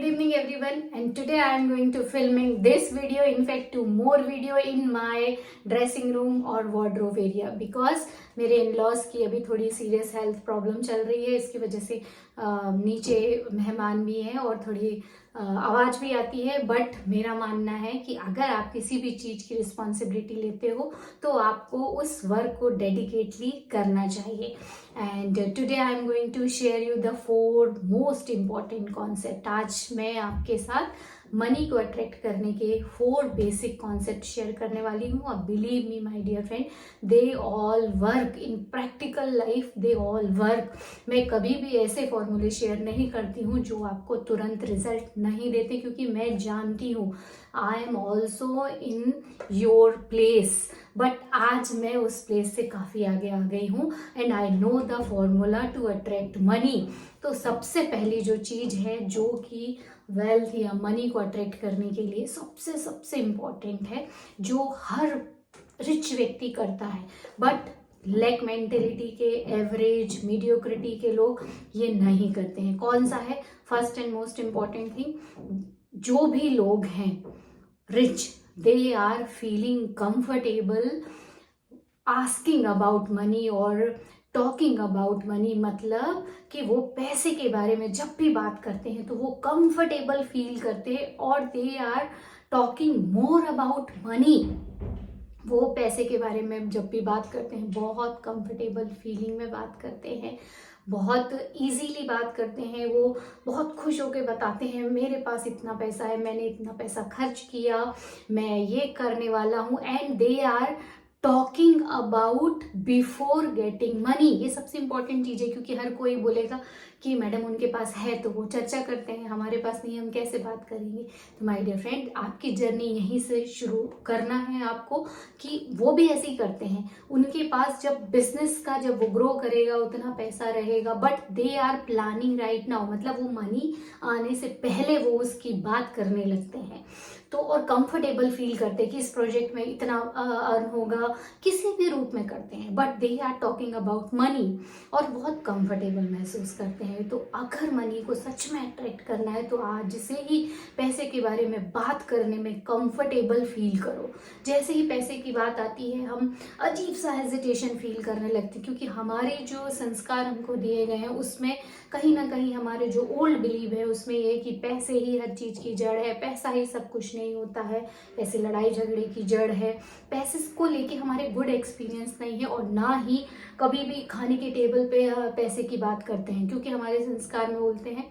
evening everyone, and today I am going to filming this video, in fact two more video in my dressing room और wardrobe area because मेरे in-laws की अभी थोड़ी serious health problem चल रही है। इसकी वजह से नीचे मेहमान भी हैं और थोड़ी आवाज़ भी आती है। बट मेरा मानना है कि अगर आप किसी भी चीज़ की रिस्पॉन्सिबिलिटी लेते हो तो आपको उस वर्क को डेडिकेटली करना चाहिए। And today I am going to share you the 4 most important concept. आज मैं आपके साथ मनी को अट्रैक्ट करने के 4 बेसिक कॉन्सेप्ट शेयर करने वाली हूँ। अब believe me my dear friend, they all work in practical life, they all work. मैं कभी भी ऐसे फॉर्मूले शेयर नहीं करती हूँ जो आपको तुरंत रिजल्ट नहीं देते, क्योंकि मैं जानती हूँ I am also in your place. But आज मैं उस प्लेस से काफ़ी आगे आ गई हूँ and I know the formula to attract money. तो सबसे पहली जो चीज़ है जो कि वेल्थ या मनी को अट्रैक्ट करने के लिए सबसे सबसे इम्पॉर्टेंट है, जो हर रिच व्यक्ति करता है बट लैक मेंटेलिटी के, एवरेज, मीडियोक्रिटी के लोग ये नहीं करते हैं। कौन सा है? First and most important thing, जो भी लोग हैं rich, they are feeling comfortable asking about money और talking about money। मतलब कि वो पैसे के बारे में जब भी बात करते हैं तो वो comfortable फील करते हैं और they are talking more about money। वो पैसे के बारे में जब भी बात करते हैं बहुत कंफर्टेबल फीलिंग में बात करते हैं, बहुत इजीली बात करते हैं। वो बहुत खुश होकर बताते हैं मेरे पास इतना पैसा है, मैंने इतना पैसा खर्च किया, मैं ये करने वाला हूँ। And they are talking about before getting money. ये सबसे इंपॉर्टेंट चीज़ है, क्योंकि हर कोई बोलेगा कि मैडम उनके पास है तो वो चर्चा करते हैं, हमारे पास नहीं, हम कैसे बात करेंगे। तो माय डियर फ्रेंड, आपकी जर्नी यहीं से शुरू करना है आपको कि वो भी ऐसे ही करते हैं। उनके पास जब बिजनेस का जब वो ग्रो करेगा उतना पैसा रहेगा, but they are planning right now. मतलब वो मनी आने से पहले वो उसकी बात करने लगते हैं तो, और कंफर्टेबल फील करते हैं कि इस प्रोजेक्ट में इतना अर्न होगा, किसी भी रूप में करते हैं but they are talking about money और बहुत कंफर्टेबल महसूस करते हैं। तो अगर मनी को सच में अट्रैक्ट करना है तो आज से ही पैसे के बारे में बात करने में कंफर्टेबल फील करो। जैसे ही पैसे की बात आती है हम अजीब सा हेजिटेशन फील करने लगते हैं, क्योंकि हमारे जो संस्कार हमको दिए गए हैं उसमें कहीं ना कहीं हमारे जो ओल्ड बिलीव है उसमें ये कि पैसे ही हर चीज़ की जड़ है, पैसा ही सब कुछ नहीं होता है, पैसे लड़ाई झगड़े की जड़ है। पैसे को लेके हमारे गुड एक्सपीरियंस नहीं है और ना ही कभी भी खाने के टेबल पे पैसे की बात करते हैं, क्योंकि हमारे संस्कार में बोलते हैं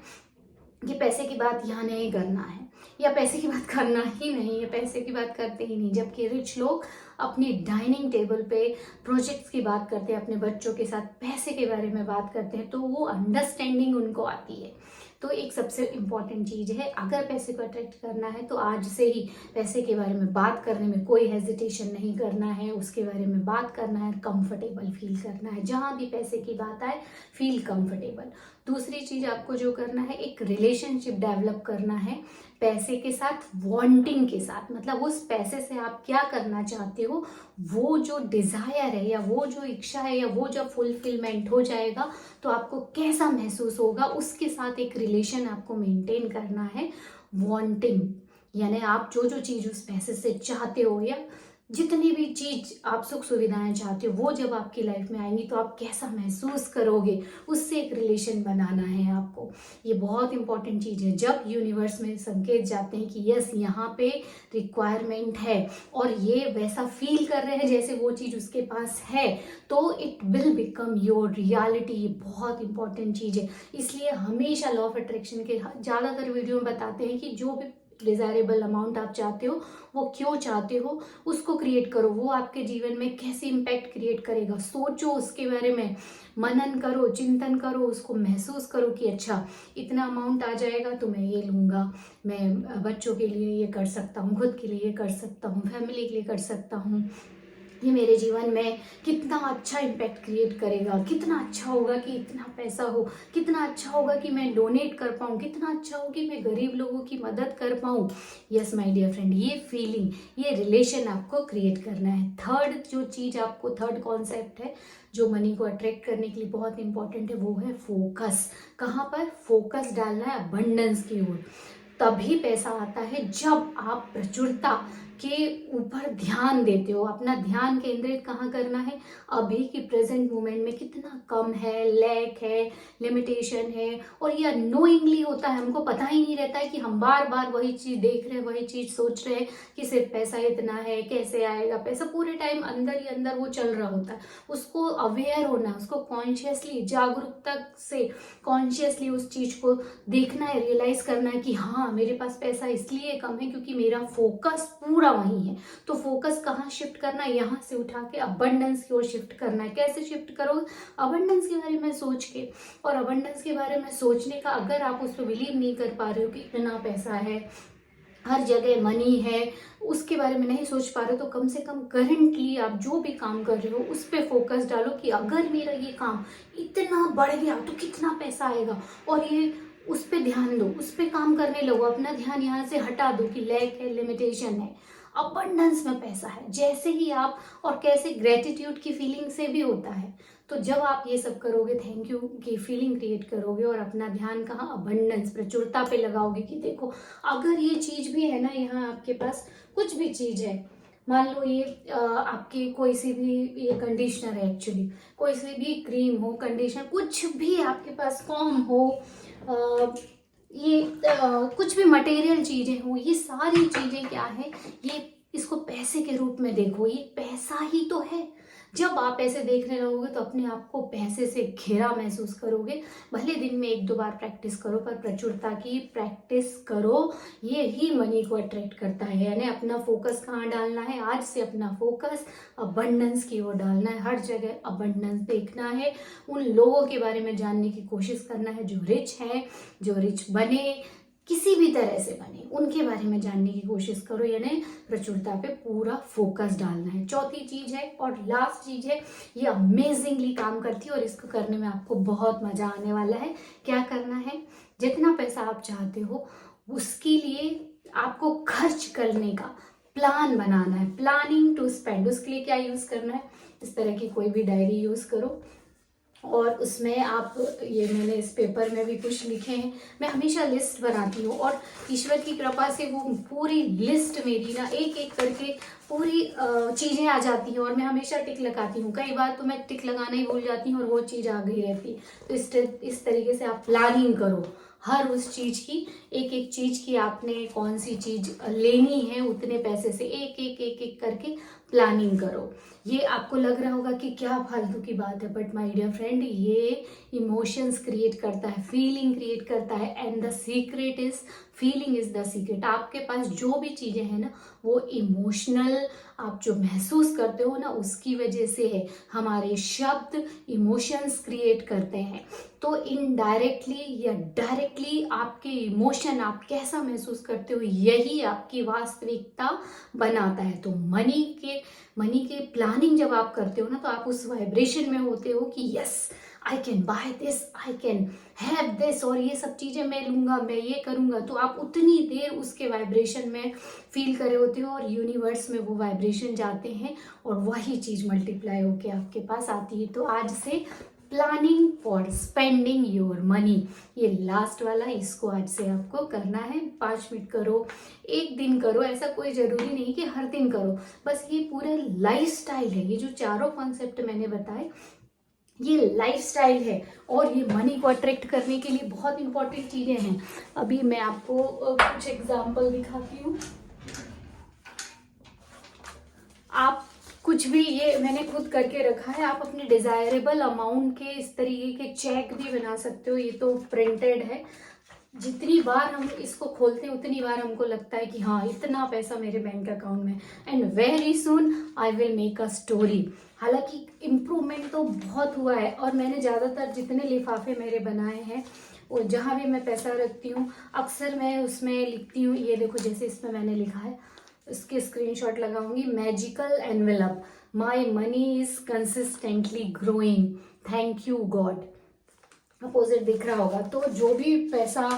कि पैसे की बात यहाँ नहीं करना है या पैसे की बात करना ही नहीं है, पैसे की बात करते ही नहीं। जबकि रिच लोग अपनी डाइनिंग टेबल पे प्रोजेक्ट्स की बात करते हैं, अपने बच्चों के साथ पैसे के बारे में बात करते हैं, तो वो अंडरस्टैंडिंग उनको आती है। तो एक सबसे इम्पॉर्टेंट चीज़ है, अगर पैसे को अट्रैक्ट करना है तो आज से ही पैसे के बारे में बात करने में कोई हेजिटेशन नहीं करना है, उसके बारे में बात करना है, कंफर्टेबल फील करना है। जहाँ भी पैसे की बात आए फील कंफर्टेबल। दूसरी चीज़ आपको जो करना है, एक रिलेशनशिप डेवलप करना है पैसे के साथ, वांटिंग के साथ। मतलब उस पैसे से आप क्या करना चाहते हो, वो जो डिज़ायर है या वो जो इच्छा है या वो जब फुलफिलमेंट हो जाएगा तो आपको कैसा महसूस होगा, उसके साथ एक रिलेशन आपको मेंटेन करना है। वांटिंग यानी आप जो जो चीज़ उस पैसे से चाहते हो या जितनी भी चीज़ आप सुख सुविधाएं चाहते हो वो जब आपकी लाइफ में आएंगी तो आप कैसा महसूस करोगे, उससे एक रिलेशन बनाना है आपको। ये बहुत इंपॉर्टेंट चीज़ है। जब यूनिवर्स में संकेत जाते हैं कि यस यहाँ पे रिक्वायरमेंट है और ये वैसा फील कर रहे हैं जैसे वो चीज़ उसके पास है, तो it will become your reality. ये बहुत इंपॉर्टेंट चीज़ है। इसलिए हमेशा लॉ ऑफ अट्रैक्शन के ज़्यादातर वीडियो में बताते हैं कि जो भी डिजायरेबल अमाउंट आप चाहते हो वो क्यों चाहते हो, उसको क्रिएट करो। वो आपके जीवन में कैसे इम्पैक्ट क्रिएट करेगा, सोचो उसके बारे में, मनन करो, चिंतन करो, उसको महसूस करो कि अच्छा इतना अमाउंट आ जाएगा तो मैं ये लूँगा, मैं बच्चों के लिए ये कर सकता हूँ, खुद के लिए ये कर सकता हूँ, फैमिली के लिए कर सकता हूँ। ये मेरे जीवन में कितना अच्छा इम्पैक्ट क्रिएट करेगा, कितना अच्छा होगा कि इतना पैसा हो, कितना अच्छा होगा कि मैं डोनेट कर पाऊँ, कितना अच्छा हो कि मैं गरीब लोगों की मदद कर पाऊँ। यस माय डियर फ्रेंड, ये फीलिंग, ये रिलेशन आपको क्रिएट करना है। थर्ड जो चीज़ आपको, थर्ड कॉन्सेप्ट है जो मनी को अट्रैक्ट करने के लिए बहुत इंपॉर्टेंट है, वो है फोकस। कहाँ पर फोकस डालना है? अबंडेंस की ओर। तभी पैसा आता है जब आप प्रचुरता के ऊपर ध्यान देते हो। अपना ध्यान केंद्रित कहाँ करना है, अभी की प्रेजेंट मोमेंट में कितना कम है, लैक है, लिमिटेशन है, और ये अनोइंगली होता है, हमको पता ही नहीं रहता है कि हम बार बार वही चीज देख रहे हैं, वही चीज सोच रहे हैं कि सिर्फ पैसा इतना है, कैसे आएगा पैसा, पूरे टाइम अंदर ही अंदर वो चल रहा होता है। उसको अवेयर होना, उसको कॉन्शियसली, जागरूकता से कॉन्शियसली उस चीज को देखना है, रियलाइज करना है कि हाँ मेरे पास पैसा इसलिए कम है क्योंकि मेरा फोकस पूरा वही है। तो फोकस कहाँ शिफ्ट करना है, यहाँ से उठा के अबंडेंस की ओर शिफ्ट करना है। कैसे शिफ्ट करो, अबंडेंस के बारे में सोच के। और अबंडेंस के बारे में सोचने का, अगर आप उस पर बिलीव नहीं कर पा रहे हो कि इतना पैसा है, हर जगह मनी है, उसके बारे में नहीं सोच पा रहे हो, तो कम से कम करंटली आप जो भी काम कर रहे हो उस पर फोकस डालो कि अगर मेरा ये काम इतना बढ़ गया तो कितना पैसा आएगा, और ये उस पर ध्यान दो, उस पर काम करने लगो। अपना ध्यान यहाँ से हटा दो कि लैक है, लिमिटेशन है, अबंडेंस में पैसा है। जैसे ही आप, और कैसे ग्रेटिट्यूड की फीलिंग से भी होता है। तो जब आप ये सब करोगे, थैंक यू की फीलिंग क्रिएट करोगे, और अपना ध्यान कहाँ, अबंडेंस, प्रचुरता पे लगाओगे कि देखो अगर ये चीज भी है ना, यहाँ आपके पास कुछ भी चीज है, मान लो ये आपकी कोई सी भी ये कंडीशनर है, एक्चुअली कोई सी भी क्रीम हो, कंडीशनर, कुछ भी आपके पास कॉम हो, ये कुछ भी मटेरियल चीजें हो, ये सारी चीजें क्या है, ये इसको पैसे के रूप में देखो, ये पैसा ही तो है। जब आप ऐसे देखने लगोगे तो अपने आप को पैसे से घिरा महसूस करोगे। भले दिन में 1-2 बार प्रैक्टिस करो, पर प्रचुरता की प्रैक्टिस करो। ये ही मनी को अट्रैक्ट करता है। यानी अपना फोकस कहाँ डालना है, आज से अपना फोकस अबंडेंस की ओर डालना है। हर जगह अबंडेंस देखना है। उन लोगों के बारे में जानने की कोशिश करना है जो रिच हैं, जो रिच बने, किसी भी तरह से बने, उनके बारे में जानने की कोशिश करो। यानी प्रचुरता पे पूरा फोकस डालना है। चौथी चीज है और लास्ट चीज है, ये अमेजिंगली काम करती है और इसको करने में आपको बहुत मजा आने वाला है। क्या करना है, जितना पैसा आप चाहते हो उसके लिए आपको खर्च करने का प्लान बनाना है। Planning to spend. उसके लिए क्या यूज करना है, इस तरह की कोई भी डायरी यूज करो, और उसमें आप, ये मैंने इस पेपर में भी कुछ लिखे हैं, मैं हमेशा लिस्ट बनाती हूँ, और ईश्वर की कृपा से वो पूरी लिस्ट मेरी ना एक एक करके पूरी चीज़ें आ जाती हैं, और मैं हमेशा टिक लगाती हूँ। कई बार तो मैं टिक लगाना ही भूल जाती हूँ और वो चीज़ आ गई रहती। तो इस तरीके से आप प्लानिंग करो हर उस चीज की, एक एक चीज की आपने कौन सी चीज लेनी है, उतने पैसे से एक एक एक एक करके प्लानिंग करो। ये आपको लग रहा होगा कि क्या फालतू की बात है, बट माय डियर फ्रेंड, ये इमोशंस क्रिएट करता है, फीलिंग क्रिएट करता है, and the secret is, feeling is the secret. आपके पास जो भी चीजें हैं ना, वो इमोशनल, आप जो महसूस करते हो ना, उसकी वजह से है। हमारे शब्द इमोशंस क्रिएट करते हैं। तो इनडायरेक्टली या डायरेक्टली आपके इमोशन, आप कैसा महसूस करते हो, यही आपकी वास्तविकता बनाता है। तो मनी के प्लानिंग जब आप करते हो ना, तो आप उस वाइब्रेशन में होते हो कि yes, I can by this, I can have this, और ये सब चीजें मैं लूंगा, मैं ये करूंगा। तो आप उतनी देर उसके वाइब्रेशन में फील करे होते हो, और यूनिवर्स में वो वाइब्रेशन जाते हैं, और वही चीज मल्टीप्लाई होके आपके पास आती है। तो आज से planning for spending your money, ये लास्ट वाला, इसको आज से आपको करना है। 5 मिनट करो, एक दिन करो, ऐसा कोई जरूरी नहीं कि हर दिन करो। बस ये पूरा लाइफस्टाइल है। ये जो चारों कॉन्सेप्ट मैंने बताए, ये लाइफस्टाइल है, और ये मनी को अट्रैक्ट करने के लिए बहुत इंपॉर्टेंट चीजें हैं। अभी मैं आपको कुछ एग्जांपल दिखाती हूँ। आप कुछ भी, ये मैंने खुद करके रखा है, आप अपने डिजायरेबल अमाउंट के इस तरीके के चेक भी बना सकते हो। ये तो प्रिंटेड है। जितनी बार हम इसको खोलते हैं उतनी बार हमको लगता है कि हाँ, इतना पैसा मेरे बैंक अकाउंट में, and very soon I will make a story. हालांकि इम्प्रूवमेंट तो बहुत हुआ है, और मैंने ज़्यादातर जितने लिफाफे मेरे बनाए हैं, और जहाँ भी मैं पैसा रखती हूँ, अक्सर मैं उसमें लिखती हूँ, ये देखो जैसे इसमें मैंने लिखा है, इसके स्क्रीनशॉट लगाऊंगी, magical envelope, my money is consistently growing, thank you God. Opposite दिख रहा होगा। तो जो भी पैसा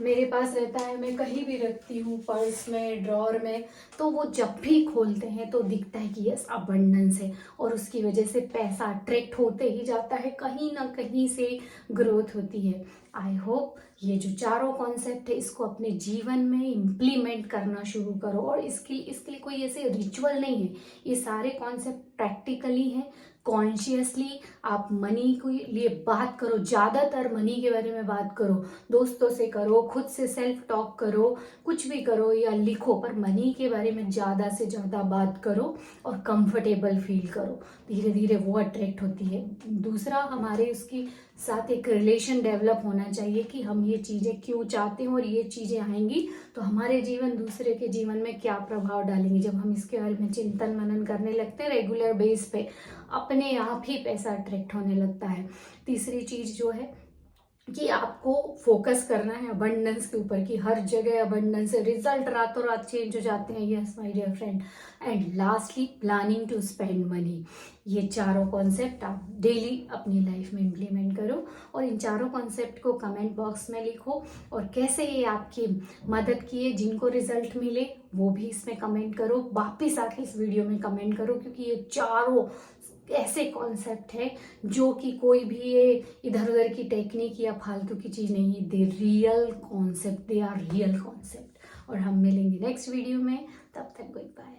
मेरे पास रहता है, मैं कहीं भी रखती हूँ, पर्स में, ड्रॉर में, तो वो जब भी खोलते हैं तो दिखता है कि यस, अबंडेंस है, और उसकी वजह से पैसा अट्रैक्ट होते ही जाता है, कहीं ना कहीं से ग्रोथ होती है। आई होप ये जो चारों कॉन्सेप्ट है इसको अपने जीवन में इम्प्लीमेंट करना शुरू करो। और इसके लिए कोई ऐसे रिचुअल नहीं है, ये सारे कॉन्सेप्ट प्रैक्टिकली हैं। कॉन्शियसली आप मनी के लिए बात करो, ज़्यादातर मनी के बारे में बात करो, दोस्तों से करो, खुद से सेल्फ टॉक करो, कुछ भी करो या लिखो, पर मनी के बारे में ज़्यादा से ज़्यादा बात करो और कंफर्टेबल फील करो। धीरे धीरे वो अट्रैक्ट होती है। दूसरा, हमारे उसकी साथ एक रिलेशन डेवलप होना चाहिए कि हम ये चीज़ें क्यों चाहते हैं और ये चीज़ें आएंगी तो हमारे जीवन दूसरे के जीवन में क्या प्रभाव डालेंगी। जब हम इसके बारे में चिंतन मनन करने लगते हैं रेगुलर बेस पे, अपने आप ही पैसा अट्रैक्ट होने लगता है। तीसरी चीज़ जो है कि आपको फोकस करना है अबंडेंस के ऊपर, कि हर जगह अबंडेंस है, रिजल्ट रातों रात चेंज हो जाते हैं। Yes my dear friend. And lastly, planning to spend money. ये चारों कॉन्सेप्ट आप डेली अपनी लाइफ में इम्प्लीमेंट करो और इन चारों कॉन्सेप्ट को कमेंट बॉक्स में लिखो और कैसे ये आपकी मदद किए, जिनको रिजल्ट मिले वो भी इसमें कमेंट करो। वापिस आके इस वीडियो में कमेंट करो, क्योंकि ये चारों ऐसे कॉन्सेप्ट है जो कि कोई भी ये इधर उधर की टेक्निक या फालतू की चीज़ नहीं है। They real concept, they are real concept. और हम मिलेंगे नेक्स्ट वीडियो में, तब तक गुड बाय।